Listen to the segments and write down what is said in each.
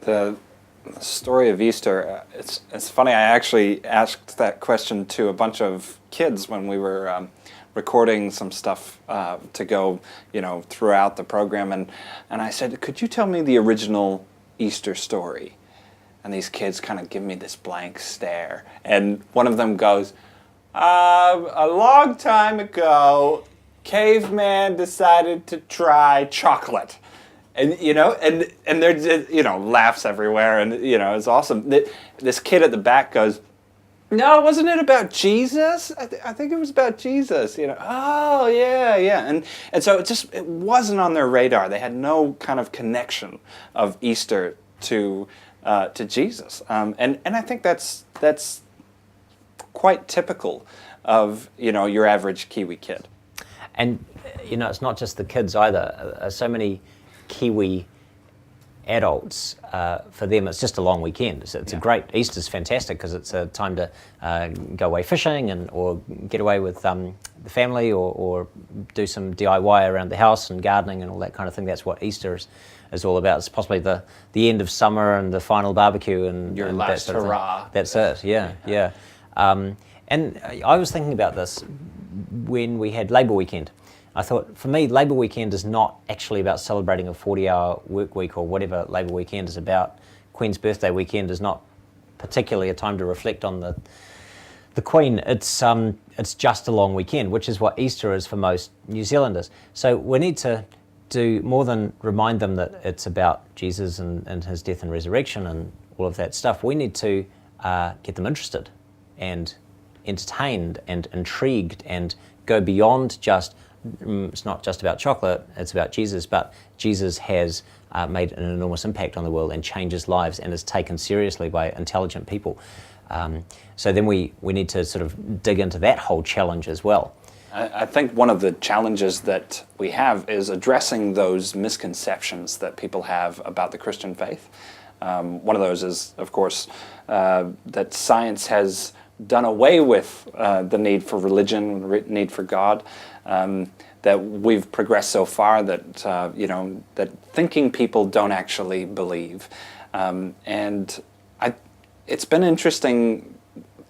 The story of Easter, it's funny, I actually asked that question to a bunch of kids when we were recording some stuff to go, throughout the program, and I said, could you tell me the original Easter story? And these kids kind of give me this blank stare, and one of them goes, a long time ago, caveman decided to try chocolate. And and they're just, laughs everywhere, and it's awesome. This kid at the back goes, "No, wasn't it about Jesus? I think it was about Jesus." Oh yeah, and so it wasn't on their radar. They had no kind of connection of Easter to Jesus, and I think that's quite typical of your average Kiwi kid. And it's not just the kids either. So many Kiwi adults, for them it's just a long weekend. It's a great, Easter's fantastic because it's a time to go away fishing or get away with the family or do some DIY around the house and gardening and all that kind of thing. That's what Easter is all about. It's possibly the end of summer and the final barbecue and your and last that sort hurrah. Of That's it, yeah. And I was thinking about this when we had Labour Weekend. I thought, for me, Labour Weekend is not actually about celebrating a 40-hour work week or whatever Labour Weekend is about. Queen's Birthday Weekend is not particularly a time to reflect on the Queen. It's just a long weekend, which is what Easter is for most New Zealanders. So we need to do more than remind them that it's about Jesus and his death and resurrection and all of that stuff. We need to get them interested and entertained and intrigued and go beyond just, it's not just about chocolate, it's about Jesus, but Jesus has made an enormous impact on the world and changes lives and is taken seriously by intelligent people. So then we need to sort of dig into that whole challenge as well. I think one of the challenges that we have is addressing those misconceptions that people have about the Christian faith. One of those is, of course, that science has done away with the need for religion, need for God, that we've progressed so far that that thinking people don't actually believe, and it's been interesting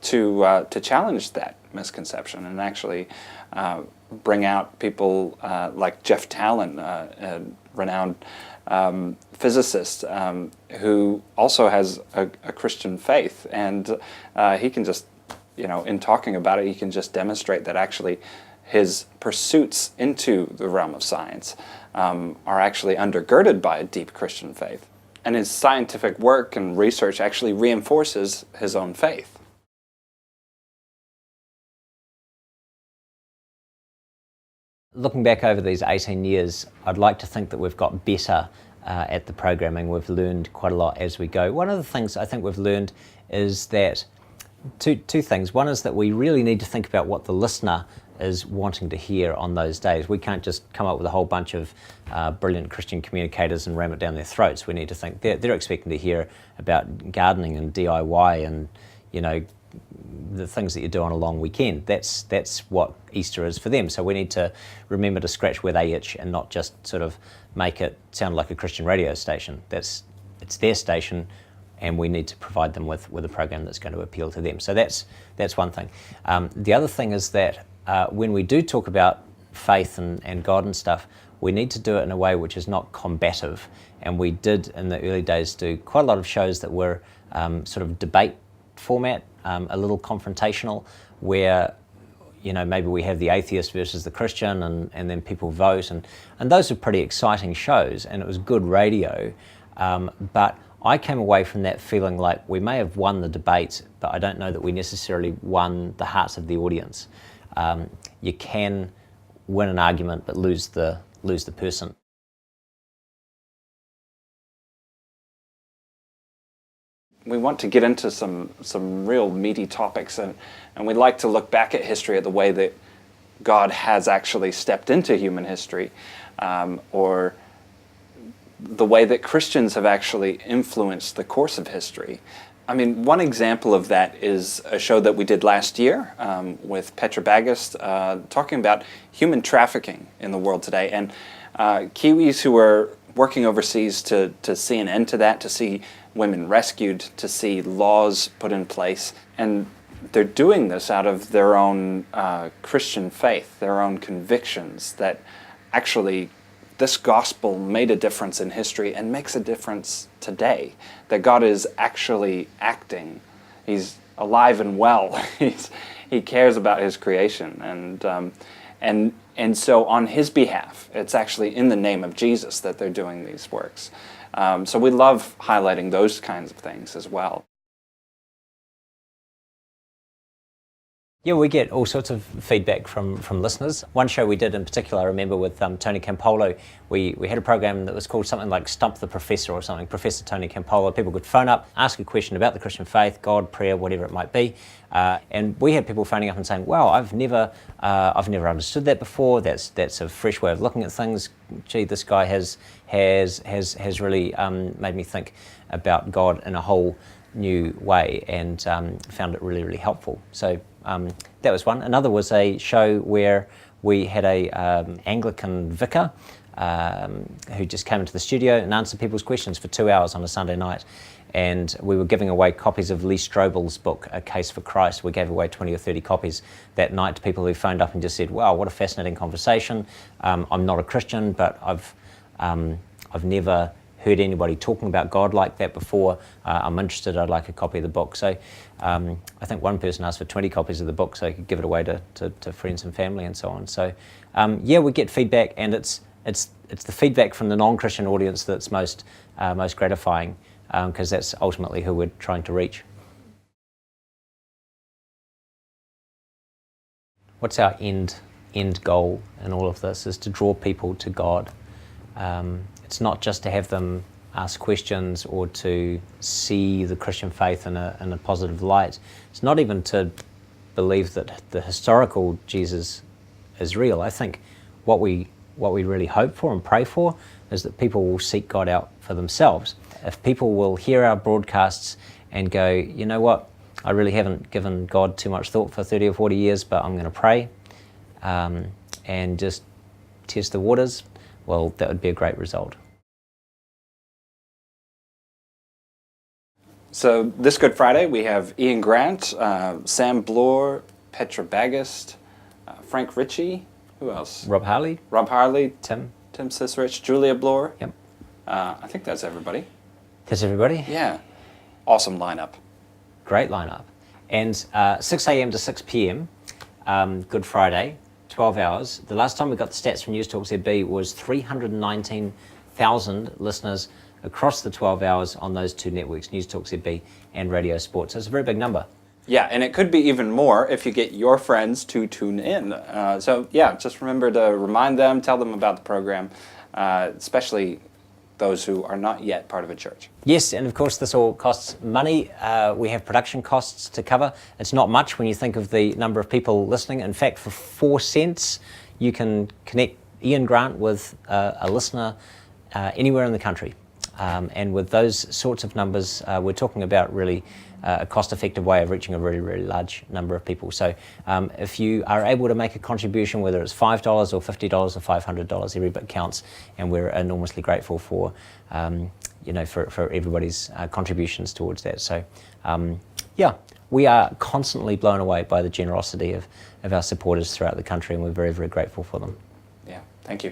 to challenge that misconception and actually bring out people like Jeff Talon, a renowned physicist who also has a Christian faith, and he can just, in talking about it, he can just demonstrate that actually his pursuits into the realm of science are actually undergirded by a deep Christian faith. And his scientific work and research actually reinforces his own faith. Looking back over these 18 years, I'd like to think that we've got better at the programming. We've learned quite a lot as we go. One of the things I think we've learned is that two things. One is that we really need to think about what the listener is wanting to hear on those days. We can't just come up with a whole bunch of brilliant Christian communicators and ram it down their throats. We need to think they're expecting to hear about gardening and DIY and the things that you do on a long weekend. That's what Easter is for them. So we need to remember to scratch where they itch and not just sort of make it sound like a Christian radio station. It's their station, and we need to provide them with a program that's going to appeal to them. So that's one thing. The other thing is that when we do talk about faith and God and stuff, we need to do it in a way which is not combative. And we did in the early days do quite a lot of shows that were sort of debate format, a little confrontational, where maybe we have the atheist versus the Christian, and then people vote, and those are pretty exciting shows, and it was good radio, but I came away from that feeling like we may have won the debate, but I don't know that we necessarily won the hearts of the audience. You can win an argument but lose the person. We want to get into some real meaty topics, and we'd like to look back at history at the way that God has actually stepped into human history, or the way that Christians have actually influenced the course of history. I mean, one example of that is a show that we did last year with Petra Bagast, talking about human trafficking in the world today, and Kiwis who were working overseas to see an end to that, to see women rescued, to see laws put in place. And they're doing this out of their own Christian faith, their own convictions that actually this gospel made a difference in history and makes a difference today, that God is actually acting. He's alive and well. He cares about his creation, and so on his behalf, it's actually in the name of Jesus that they're doing these works. So we love highlighting those kinds of things as well. Yeah, we get all sorts of feedback from listeners. One show we did in particular, I remember with Tony Campolo, we had a program that was called something like Stump the Professor or something, Professor Tony Campolo. People could phone up, ask a question about the Christian faith, God, prayer, whatever it might be. And we had people phoning up and saying, wow, I've never understood that before. That's a fresh way of looking at things. Gee, this guy has really made me think about God in a whole new way, and found it really, really helpful. So that was one. Another was a show where we had a Anglican vicar who just came into the studio and answered people's questions for 2 hours on a Sunday night. And we were giving away copies of Lee Strobel's book, A Case for Christ. We gave away 20 or 30 copies that night to people who phoned up and just said, wow, what a fascinating conversation. I'm not a Christian, but I've never heard anybody talking about God like that before. I'm interested, I'd like a copy of the book. So I think one person asked for 20 copies of the book so he could give it away to friends and family and so on. So yeah, we get feedback, and it's the feedback from the non-Christian audience that's most gratifying, because that's ultimately who we're trying to reach. What's our end goal in all of this is to draw people to God. It's not just to have them ask questions or to see the Christian faith in a positive light. It's not even to believe that the historical Jesus is real. I think what we really hope for and pray for is that people will seek God out for themselves. If people will hear our broadcasts and go, you know what, I really haven't given God too much thought for 30 or 40 years, but I'm going to pray and just test the waters, well, that would be a great result. So this Good Friday, we have Ian Grant, Sam Bloor, Petra Bagast, Frank Ritchie, who else? Rob Harley. Tim Sisrich, Julia Bloor. Yep. I think that's everybody. That's everybody? Yeah. Awesome lineup. Great lineup. And 6 a.m. to 6 p.m, Good Friday, 12 hours. The last time we got the stats from Newstalk ZB was 319,000 listeners across the 12 hours on those two networks, Newstalk ZB and Radio Sport. So it's a very big number. Yeah, and it could be even more if you get your friends to tune in. So yeah, just remember to remind them, tell them about the program, especially those who are not yet part of a church. Yes, and of course this all costs money. We have production costs to cover. It's not much when you think of the number of people listening. In fact, for 4 cents, you can connect Ian Grant with a listener anywhere in the country. And with those sorts of numbers, we're talking about really a cost-effective way of reaching a really, really large number of people. So if you are able to make a contribution, whether it's $5 or $50 or $500, every bit counts, and we're enormously grateful for for everybody's contributions towards that. So yeah, we are constantly blown away by the generosity of our supporters throughout the country, and we're very, very grateful for them. Yeah, thank you.